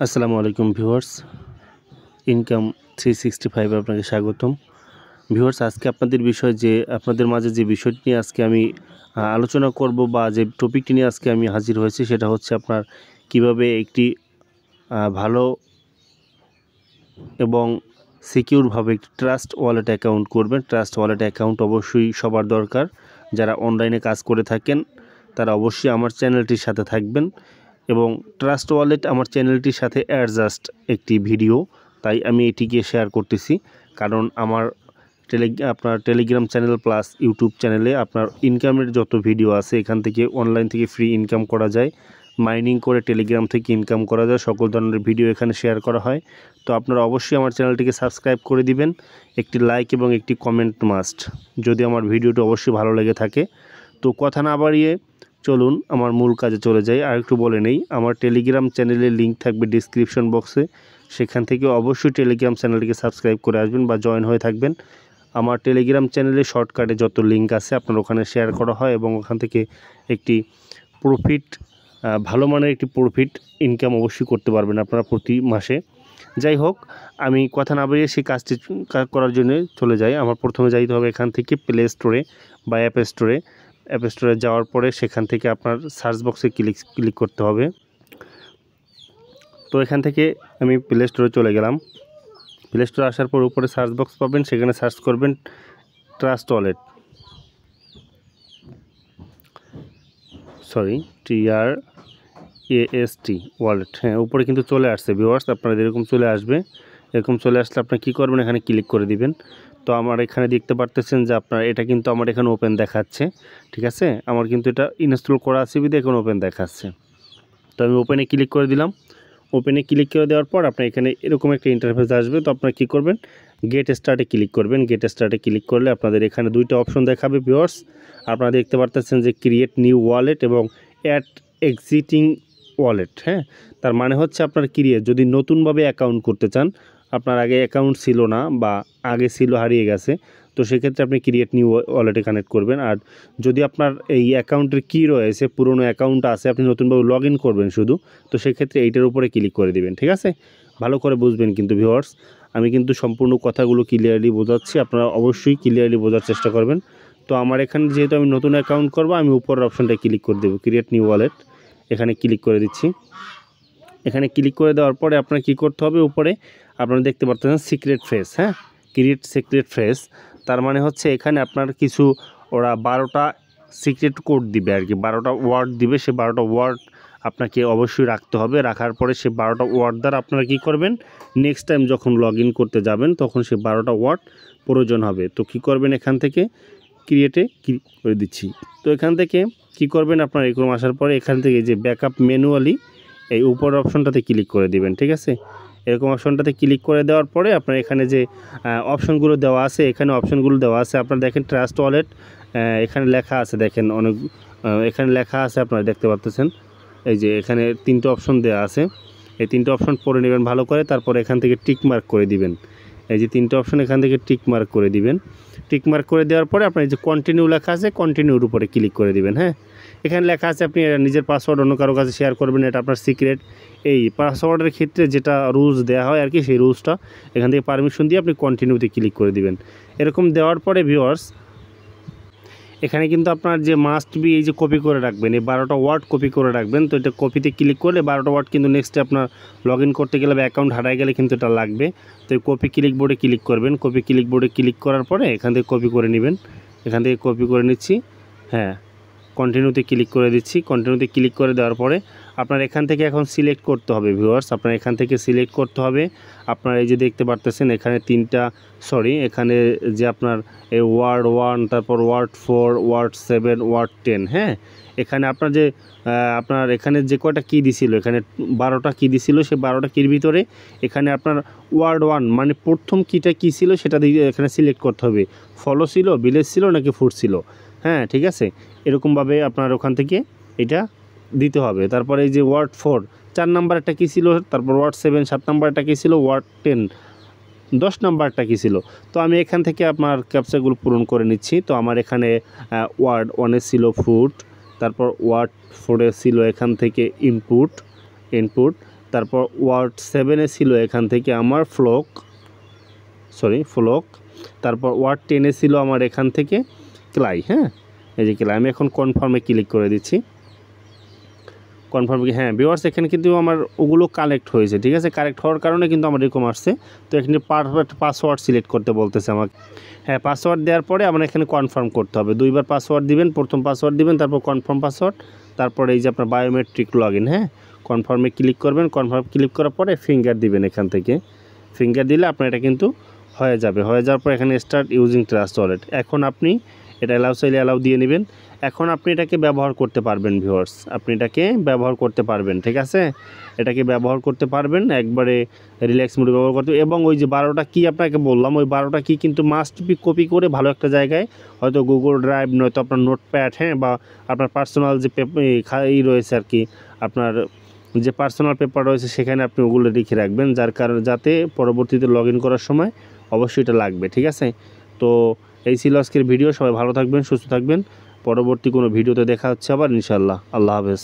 আসসালামু আলাইকুম viewers, income 365 আপনাকে স্বাগতম। ভিউয়ার্স, আজকে আপনাদের মাঝে যে বিষয়টি নিয়ে আজকে আমি আলোচনা করব বা যে টপিকটি নিয়ে আজকে আমি হাজির হয়েছি সেটা হচ্ছে আপনার কিভাবে একটি ভালো এবং সিকিউরভাবে একটি ট্রাস্ট ওয়ালেট অ্যাকাউন্ট করবেন। ট্রাস্ট ওয়ালেট অ্যাকাউন্ট অবশ্যই সবার দরকার। যারা অনলাইনে কাজ করে থাকেন তারা অবশ্যই আমার চ্যানেলটির সাথে থাকবেন এবং ট্রাস্ট ওয়ালেট আমার চ্যানেলটির সাথে অ্যাডজাস্ট একটি ভিডিও, তাই আমি এটিকে শেয়ার করতেছি। কারণ আমার আপনার টেলিগ্রাম চ্যানেল প্লাস ইউটিউব চ্যানেলে আপনার ইনকামের যত ভিডিও আছে এখান থেকে অনলাইন থেকে ফ্রি ইনকাম করা যায়, মাইনিং করে টেলিগ্রাম থেকে ইনকাম করা যায়, সকল ধরনের ভিডিও এখানে শেয়ার করা হয়। তো আপনারা অবশ্যই আমার চ্যানেলটিকে সাবস্ক্রাইব করে দিবেন। একটি লাইক এবং একটি কমেন্ট মাস্ট, যদি আমার ভিডিওটি অবশ্যই ভালো লেগে থাকে। তো কথা না বাড়িয়ে চলুন আমার মূল কাজে চলে যাই। আর একটু বলে নেই, আমার টেলিগ্রাম চ্যানেলের লিঙ্ক থাকবে ডিসক্রিপশন বক্সে, সেখান থেকে অবশ্যই টেলিগ্রাম চ্যানেলটিকে সাবস্ক্রাইব করে আসবেন বা জয়েন হয়ে থাকবেন। আমার টেলিগ্রাম চ্যানেলে শর্টকাটে যত লিঙ্ক আছে আপনার ওখানে শেয়ার করা হয় এবং ওখান থেকে একটি প্রফিট, ভালো মানের একটি প্রফিট ইনকাম অবশ্যই করতে পারবেন আপনারা প্রতি মাসে। যাই হোক, আমি কথা না বাড়িয়ে সেই কাজটি করার জন্য চলে যাই। আমার প্রথমে যাইতে হবে এখান থেকে প্লে স্টোরে বা অ্যাপ স্টোরে যাওয়ার পরে সেখান থেকে আপনার সার্চ বক্সে ক্লিক করতে হবে। তো এখান থেকে আমি প্লে স্টোরে চলে গেলাম। প্লে স্টোরে আসার পর উপরে সার্চ বক্স পাবেন, সেখানে সার্চ করবেন ট্রাস্ট ওয়ালেট, TRAST ওয়ালেট। হ্যাঁ, উপরে কিন্তু চলে আসছে ভিউয়ার্স, আপনাদের এরকম চলে আসবে। এরকম চলে আসলে আপনি কী করবেন, এখানে ক্লিক করে দিবেন। তো আমার এখানে দেখতে পারতেছেন যে আপনার এটা কিন্তু আমার এখানে ওপেন দেখাচ্ছে, ঠিক আছে। আমার কিন্তু এটা ইনস্টল করা আছে বিধে এখন ওপেন দেখাচ্ছে। তো আমি ওপেনে ক্লিক করে দিলাম। ওপেনে ক্লিক করে দেওয়ার পর আপনার এখানে এরকম একটা ইন্টারফেস আসবে। তো আপনারা কী করবেন, গেট স্টার্টে ক্লিক করবেন। গেট স্টার্টে ক্লিক করলে আপনাদের এখানে দুইটা অপশন দেখাবে ভিউয়ার্স। আপনারা দেখতে পারতেছেন যে ক্রিয়েট নিউ ওয়ালেট এবং অ্যাড এক্সিটিং ওয়ালেট। হ্যাঁ, তার মানে হচ্ছে আপনার যদি নতুনভাবে অ্যাকাউন্ট করতে চান, আপনার আগে অ্যাকাউন্ট ছিল না বা আগে ছিল হারিয়ে গেছে, তো সেক্ষেত্রে আপনি ক্রিয়েট নিউ ওয়ালেটে কানেক্ট করবেন। আর যদি আপনার এই অ্যাকাউন্টের কী রয়েছে, পুরনো অ্যাকাউন্ট আছে, আপনি নতুনভাবে লগ ইন করবেন শুধু, তো সেক্ষেত্রে এইটার উপরে ক্লিক করে দিবেন, ঠিক আছে। ভালো করে বুঝবেন কিন্তু ভিউয়ার্স, আমি কিন্তু সম্পূর্ণ কথাগুলো ক্লিয়ারলি বোঝাচ্ছি, আপনারা অবশ্যই ক্লিয়ারলি বোঝার চেষ্টা করবেন। তো আমার এখানে যেহেতু আমি নতুন অ্যাকাউন্ট করবো, আমি উপরের অপশানটায় ক্লিক করে দেবো, ক্রিয়েট নিউ ওয়ালেট, এখানে ক্লিক করে দিচ্ছি। এখানে ক্লিক করে দেওয়ার পরে আপনার কী করতে হবে, উপরে আপনারা দেখতে পাচ্ছেন সিক্রেট ফ্রেজ। হ্যাঁ, ক্রিয়েট সিক্রেট ফ্রেজ, তার মানে হচ্ছে এখানে আপনার কিছু ওরা 12টা সিক্রেট কোড দিবে আর কি, 12টা ওয়ার্ড দিবে। সে 12টা ওয়ার্ড আপনাকে অবশ্যই রাখতে হবে। রাখার পরে সে 12টা ওয়ার্ড দ্বারা আপনারা কী করবেন, নেক্সট টাইম যখন লগ ইন করতে যাবেন তখন সে 12টা ওয়ার্ড প্রয়োজন হবে। তো কী করবেন, এখান থেকে ক্রিয়েটে ক্লিক করে দিচ্ছি। তো এখান থেকে কী করবেন, আপনার এরকম আসার পরে এখান থেকে যে ব্যাকআপ ম্যানুয়ালি এই উপরের অপশনটাতে ক্লিক করে দিবেন, ঠিক আছে। এরকম অপশনটাতে ক্লিক করে দেওয়ার পরে আপনার এখানে যে অপশনগুলো দেওয়া আছে, এখানে অপশনগুলো দেওয়া আছে আপনারা দেখেন। ট্রাস্ট ওয়ালেট এখানে লেখা আছে, দেখেন অনেক এখানে লেখা আছে, আপনারা দেখতে পাচ্ছেন। এই যে এখানে 3টে অপশন দেওয়া আছে, এই 3টে অপশন পড়ে নেবেন ভালো করে। তারপর এখান থেকে টিক মার্ক করে দিবেন। এই যে 3টে অপশন এখান থেকে টিক মার্ক করে দিবেন। টিক মার্ক করে দেওয়ার পরে আপনার এই যে কন্টিনিউ লেখা আছে, কন্টিনিউর উপরে ক্লিক করে দিবেন। হ্যাঁ, এখানে লেখা আছে আপনি নিজের পাসওয়ার্ড অন্য কারো কাছে শেয়ার করবেন, এটা আপনার সিক্রেট। এই পাসওয়ার্ডের ক্ষেত্রে যেটা রুলস দেওয়া হয় আর কি, সেই রুলসটা এখান থেকে পারমিশন দিয়ে আপনি কন্টিনিউতে ক্লিক করে দিবেন। এরকম দেওয়ার পরে ভিউয়ার্স, এখানে কিন্তু আপনার যে মাস্ট বি এই যে কপি করে রাখবেন, এই 12টা ওয়ার্ড কপি করে রাখবেন। তো এটা কপিতে ক্লিক করলে 12টা ওয়ার্ড কিন্তু নেক্সটে আপনার লগ ইন করতে গেলে বা অ্যাকাউন্ট হারায় গেলে কিন্তু এটা লাগবে। তো এই কপি ক্লিক বোর্ডে ক্লিক করবেন। কপি ক্লিক বোর্ডে ক্লিক করার পরে এখান থেকে কপি করে নেবেন। এখান থেকে কপি করে নিচ্ছি। হ্যাঁ, কন্টিনিউতে ক্লিক করে দিচ্ছি। কন্টিনিউতে ক্লিক করে দেওয়ার পরে আপনার এখান থেকে এখন সিলেক্ট করতে হবে ভিউয়ার্স, আপনার এখান থেকে সিলেক্ট করতে হবে। আপনার এই যে দেখতে পারতেছেন এখানে এখানে যে আপনার এই ওয়ার্ড 1, তারপর ওয়ার্ড 4, ওয়ার্ড 7, ওয়ার্ড 10। হ্যাঁ, এখানে আপনার যে আপনার এখানে যে কয়টা কী দিছিল, এখানে 12টা কী দিছিল, সে 12টা কির ভিতরে এখানে আপনার ওয়ার্ড 1 মানে প্রথম কীটা কী ছিল সেটা দিয়ে এখানে সিলেক্ট করতে হবে। ফলো ছিল, ভিলেজ ছিল নাকি ফুড ছিল। হ্যাঁ, ঠিক আছে, এরকমভাবে আপনার ওখান থেকে এটা দিতে হবে। তারপরে এই যে ওয়ার্ড 4 4 নাম্বারটা কী ছিল, তারপর ওয়ার্ড 7 7 নাম্বারটা কী ছিল, ওয়ার্ড 10 10 নাম্বারটা কী ছিল। তো আমি এখান থেকে আপনার ক্যাপচাগুলো পূরণ করে নিচ্ছি। তো আমার এখানে ওয়ার্ড 1-এ ছিল ফুড, তারপর ওয়ার্ড 4-এ ছিল এখান থেকে ইনপুট। তারপর ওয়ার্ড 7-এ ছিল এখান থেকে আমার ফ্লোক, তারপর ওয়ার্ড 10-এ ছিল আমার এখান থেকে ক্লাই। হ্যাঁ, এই যে ক্লাই। আমি এখন কনফার্মে ক্লিক করে দিচ্ছি। কনফার্ম, হ্যাঁ ভিউয়ার্স, এখানে কিন্তু আমার ওগুলো কালেক্ট হয়েছে, ঠিক আছে। কালেক্ট হওয়ার কারণে কিন্তু আমার এরকম আসছে। তো এখানে পারফেক্ট পাসওয়ার্ড সিলেক্ট করতে বলতেছে আমাকে। হ্যাঁ, পাসওয়ার্ড দেওয়ার পরে আমার এখানে কনফার্ম করতে হবে। 2বার পাসওয়ার্ড দিবেন, প্রথম পাসওয়ার্ড দিবেন, তারপর কনফার্ম পাসওয়ার্ড, তারপরে এই যে আপনার বায়োমেট্রিক লগ ইন। হ্যাঁ, কনফার্মে ক্লিক করবেন। কনফার্ম ক্লিক করার পরে ফিঙ্গার দিবেন। এখান থেকে ফিঙ্গার দিলে আপনার এটা কিন্তু হয়ে যাবে। হয়ে যাওয়ার পর এখানে স্টার্ট ইউজিং ট্রাস্ট ওয়ালেট। এখন আপনি এটা অ্যালাউ চাইলে অ্যালাউ দিয়ে নেবেন। এখন আপনি এটাকে ব্যবহার করতে পারবেন ভিউয়ার্স, আপনি এটাকে ব্যবহার করতে পারবেন, ঠিক আছে। এটাকে ব্যবহার করতে পারবেন, একবারে রিল্যাক্স মোডে ব্যবহার করতে। এবং ওই যে 12টা কি আপনাকে বললাম, ওই 12টা কি কিন্তু মাস্ট বি কপি করে ভালো একটা জায়গায়, হয়তো গুগল ড্রাইভ, নয়তো আপনার নোটপ্যাড, হ্যাঁ, বা আপনার পার্সোনাল যে রয়েছে আর কি, আপনার যে পার্সোনাল পেপার রয়েছে সেখানে আপনি ওগুলো লিখে রাখবেন, যার কারণে যাতে পরবর্তীতে লগ ইন করার সময় অবশ্যই এটা লাগবে, ঠিক আছে। তো এই ছিল আজকের ভিডিও। সবাই ভালো থাকবেন, সুস্থ থাকবেন। পরবর্তী কোনো ভিডিওতে দেখা হচ্ছে আবার ইনশাআল্লাহ। আল্লাহ হাফেজ।